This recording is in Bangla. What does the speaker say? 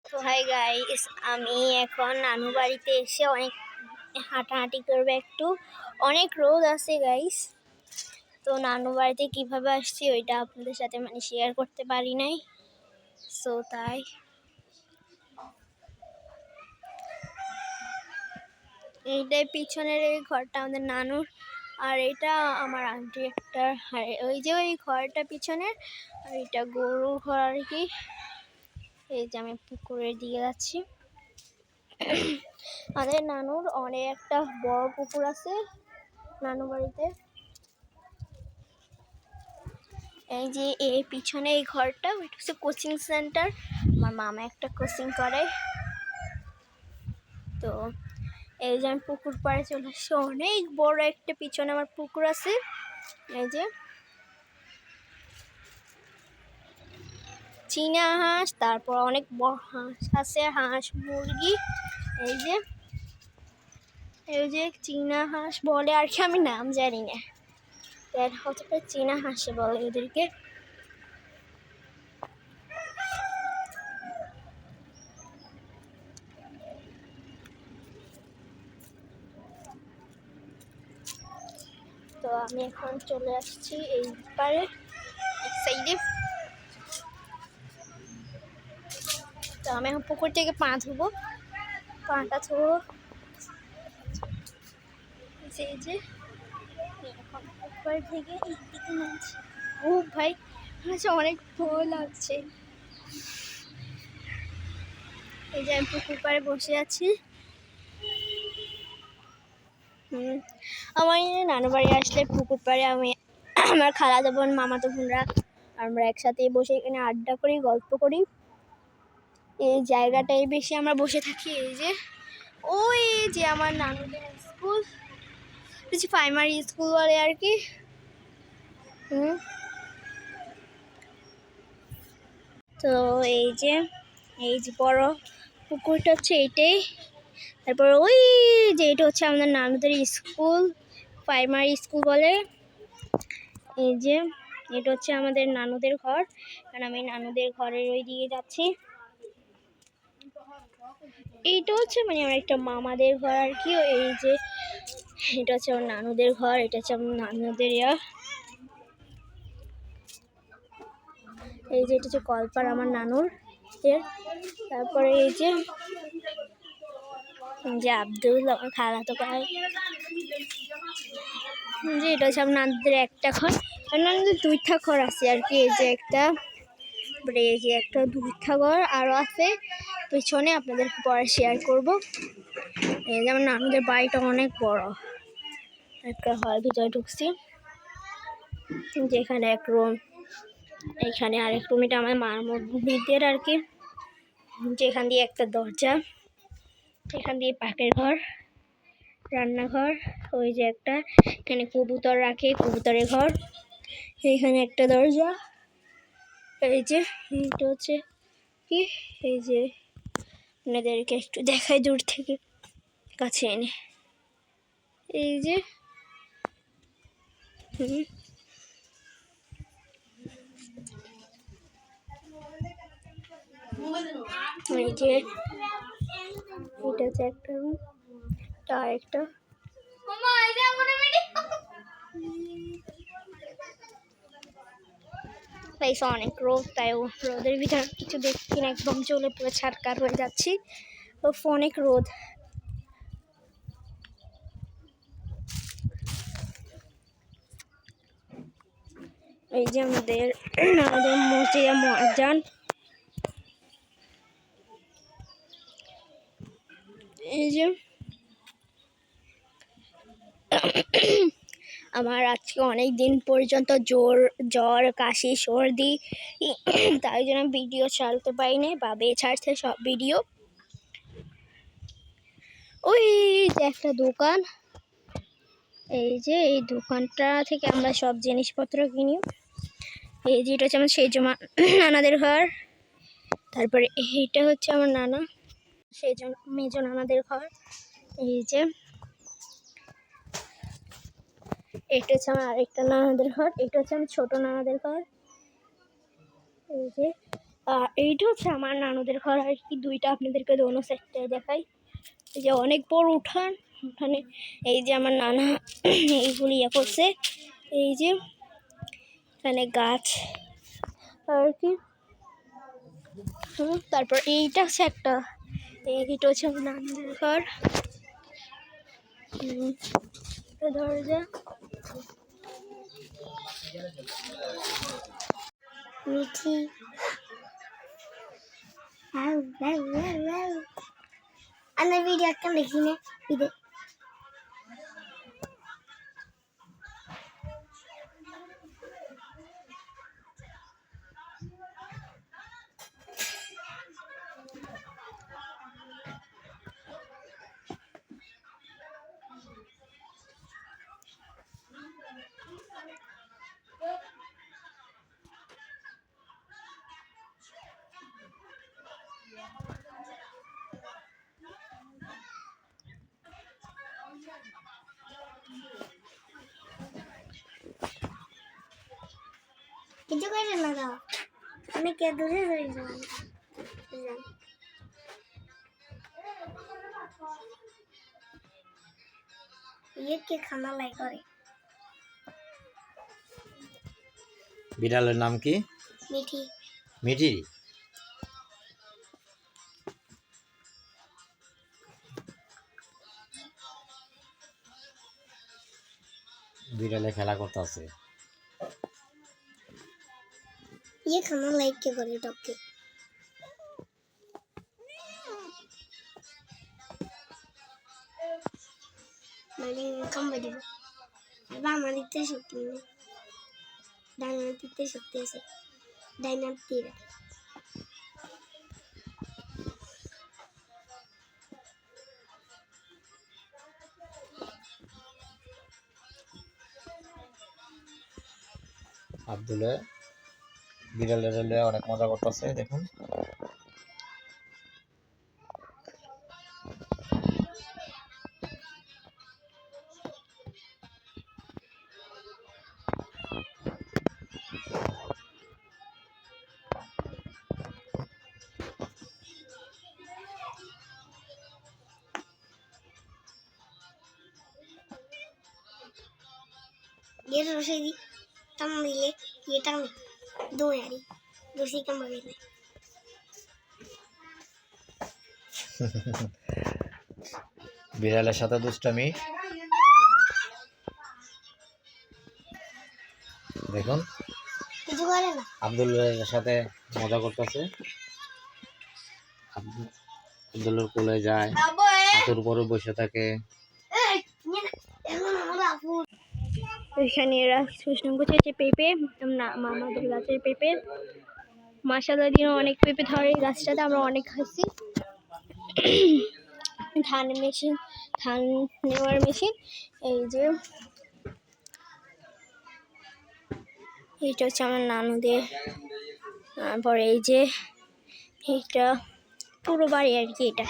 তো হাই গাইস, আমি এখন নানু বাড়িতে এসে অনেক হাঁটাহাঁটি করবে একটু। অনেক রোদ আছে গাইস। তো নানু বাড়িতে কিভাবে আসছি ওইটা আপনাদের সাথে শেয়ার করতে পারি নাই, সো তাই এইটাই পিছনের এই ঘরটা আমাদের নানুর, আর এটা আমার আন্টি একটা, ওই যে ওই ঘরটা পিছনের, আর এটা গরুর ঘর আর কি। এই যে আমি পুকুরের দিকে যাচ্ছি। আমাদের নানুর অনেক একটা বড় পুকুর আছে নানু বাড়িতে। এই যে এই পিছনে এই ঘরটা, ওইটা হচ্ছে কোচিং সেন্টার। আমার মামা একটা কোচিং করে। তো এই যে আমি পুকুর পাড়ে চলে আসছি। অনেক বড় একটা পিছনে আমার পুকুর আছে। এই যে চীনা হাঁস, তারপর অনেক বড় হাঁস আছে, হাঁস মুরগি। এই যে চীনা হাঁস বলে আর কি, আমি নাম জানি না, হতে পারে চীনা হাঁসে বলে এদেরকে। তো আমি এখন চলে আসছি এই পারে এক সাইডে। তো আমি এখন পুকুর থেকে পা ধুবো, পাটা ধুবো। এই যে এখন পুকুর থেকে এইদিকে নামছি। ও ভাই, অনেক ভয় লাগছে। এই যে আমি পুকুর পাড়ে বসে আছি। আমার নানু বাড়ি আসলে পুকুর পাড়ে আমি আমার খালাতো বোন, মামাতো বোনরা আমরা একসাথে বসে এখানে আড্ডা করি, গল্প করি। এই জায়গাটাই বেশি আমরা বসে থাকি। এই যে ওই যে আমার নানুদের স্কুল, প্রাইমারি স্কুল বলে আর কি। তো এই যে বড় পুকুরটা হচ্ছে এইটাই। তারপর ওই যে এটা হচ্ছে আমাদের নানুদের স্কুল, প্রাইমারি স্কুল বলে। এই যে এটা হচ্ছে আমাদের নানুদের ঘর, কারণ আমি নানুদের ঘরের ওই দিকে যাচ্ছি। এইটা হচ্ছে আমার একটা মামাদের ঘর আর কি। এই যে এটা হচ্ছে আমার নানুদের ঘর, এটা হচ্ছে আমার নানুদের এই যে এটা হচ্ছে কলপার আমার নানুর এর। তারপরে এই যে আব্দুল আমার খালাতো ভাই। যে এটা হচ্ছে আমার নানুদের একটা ঘর, আর নানুদের দুইটা ঘর আছে আর কি। এই যে একটা, এই যে একটা দুইটা ঘর আরো আছে পিছনে, আপনাদের পরে শেয়ার করব। এই যে আমার নানুদের বাড়িটা অনেক বড়। একটা ঘর ভিতরে ঢুকছি, যেখানে এক রুম, এইখানে আরেক রুম। এটা আমার মার মুরগিদের আর কি। যেখান দিয়ে একটা দরজা, এখান দিয়ে পাকের ঘর, রান্নাঘর। ওই যে একটা, এখানে কবুতর রাখে, কবুতরের ঘর। এইখানে একটা দরজা। এই যে এটা হচ্ছে কি, এই যে আপনাদেরকে একটু দেখাই দূর থেকে কাছে এনে। এই যে এই যে এটা হচ্ছে একটা রুম, একটা অনেক রোদ, তাই রোদের ভিতরে কিছু দেখছি না, একদম চলে পুরো ছাটকার হয়ে যাচ্ছি। অনেক রোদ। এই যে আমাদের মসজিদে মুয়াজ্জিন। এই যে আমার আজকে অনেক দিন পর্যন্ত জ্বর, কাশি, সর্দি, তাই জন্য ভিডিও ছাড়তে পারি না, বাবে ছাড়ছে সব ভিডিও। ওই যে একটা দোকান, এই যে এই দোকানটা থেকে আমরা সব জিনিসপত্র কিনি। এই যে এটা হচ্ছে আমার সেই জমা নানাদের ঘর। তারপরে এইটা হচ্ছে আমার নানা সেই মেজ নানাদের ঘর। এই যে এটা হচ্ছে আমার আরেকটা নানাদের ঘর, এটা হচ্ছে আমার ছোট নানাদের ঘর। এই যে আর এইটা হচ্ছে আমার নানুদের ঘর আর কি, দুইটা আপনাদেরকে দোনো সাইডটা দেখাই। এই যে অনেক বড় উঠান, উঠানে এই যে আমার নানা এইগুলি ইয়ে করছে, এই যে এখানে গাছ আর কি। তারপর এইটা হচ্ছে একটা, এইটা হচ্ছে আমার নানুদের ঘর, দরজা। মিঠি আমি ভিডিও একটা দেখি না ভিডিও। কিছু করে না দাও, আমি কে দূরে ধরে যাবো। ये के खाना लाई करे। বিড়ালের নাম কি? মিঠি। মিঠি। বিড়ালে খেলা করতেছে। ये खाना लाई के करे डॉग के। मैंने कम बजे बाबा हमारी इतनी शक्ति नहीं, डायनामिक इतनी शक्ति से डायनामिक तीर আব্দুলে বিড়ালের অনেক মজা করতেছে দেখুন। ये रोशनी तम मिले ये तम दो यारी दूसरी कम बगैर বিড়ালের সাথে দুষ্টামি দেখুন। কিছু করে না, আব্দুলের সাথে মজা করতেছে। আব্দুলের কোলে যায়, হাতের উপরে বসে থাকে। এখানে এরা সুসম করছে পেঁপে, না মামাদের গাছের পেঁপে। মাশাআল্লাহ দিনে অনেক পেঁপে ধরে এই গাছটাতে, আমরা অনেক খাচ্ছি। ধান মেশিন, ধান নেওয়ার মেশিন। এই যে এইটা হচ্ছে আমার নানুদের। তারপরে এই যে এইটা পুরো বাড়ি আর কি, এটা